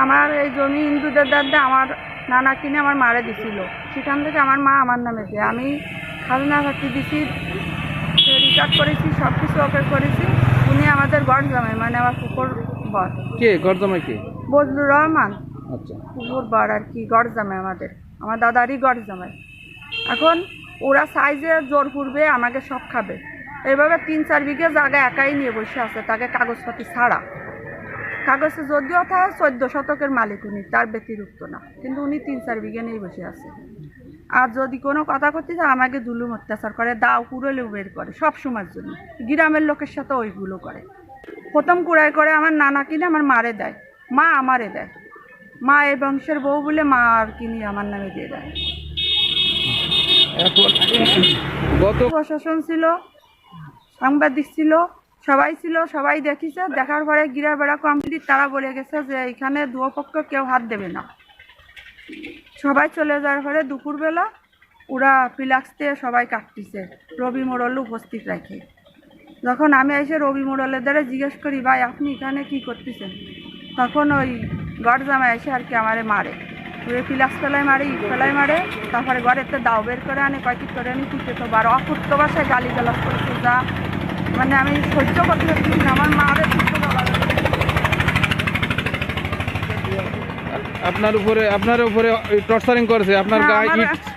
আমার এই জমি হিন্দুদের দ্বারা আমার নানা কিনে আমার মারে দিছিল, সেখান থেকে আমার মা আমার নামে দেয়। আমি খাজনা ফাঁকি দিছি, রিচার্জ করেছি, সব কিছু ওকে করেছি। উনি আমাদের গড় জামাই, মানে আমার কুকুর বর। কে গড় জামাই কে? বজলুর রহমান। আচ্ছা, কুকুর বর আর কি, গড় জামাই আমার দাদারই গড় জামাই। এখন ওরা সাইজে জোর পূর্বে আমাকে সব খাবে, এইভাবে 3-4 বিঘে জায়গা একাই নিয়ে বসে আছে, তাকে কাগজপাতি ছাড়া। কাগজে যদিও থাকে 14 শতকের মালিক উনি, তার ব্যতিরিক্ত না, কিন্তু উনি 3-4 বিঘে নিয়ে বসে আছে। আর যদি কোনো কথা করতে যায় আমাকে জুলুম অত্যাচার করে, দাও কুড়েলেও বের করে সব সময়ের জন্য। গ্রামের লোকের সাথে ওইগুলো করে। প্রথম কুড়াই করে আমার নানা কিনে আমার মারে দেয়, মা আমারে দেয়। মা এই বংশের বউ বলে মা আর কিনে আমার নামে দিয়ে দেয়। এখন গত প্রশাসন ছিল, সাংবাদিক ছিল, সবাই ছিল, সবাই দেখিছে। দেখার পরে গিরা বেড়া কমিটি তারা বলে গেছে যে এখানে দুপক্ষ কেউ হাত দেবে না। সবাই চলে যাওয়ার পরে দুপুরবেলা ওরা ফ্লাক্স দিয়ে সবাই কাটতেছে, রবি মোড়ল উপস্থিত রাখে। যখন আমি এসে রবি মোড়লের দ্বারা জিজ্ঞেস করি, ভাই আপনি এখানে কি করতেছেন, তখন ওই গড় জামাই এসে আর কি আমারে মারে। ওই ফ্লাক্স ফেলায় মারে, ইট ফেলায় মারে, তারপরে ঘরেতে দাও বের করে আনে, কয়েকটি করে আনি, পিঠে তো বারো অকুত্ত বাসায় গালি গালাজ করেছে, যা মানে আমি সহ্য করতে পারছি না। আমার মারে আপনার উপরে টর্চারিং করেছে, আপনার গায়ে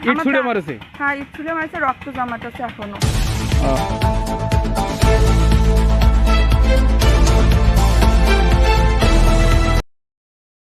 ইট ছুঁড়ে মারেছে? হ্যাঁ, ইট ছুঁড়ে মারেছে, রক্ত জমাতেছে এখনো।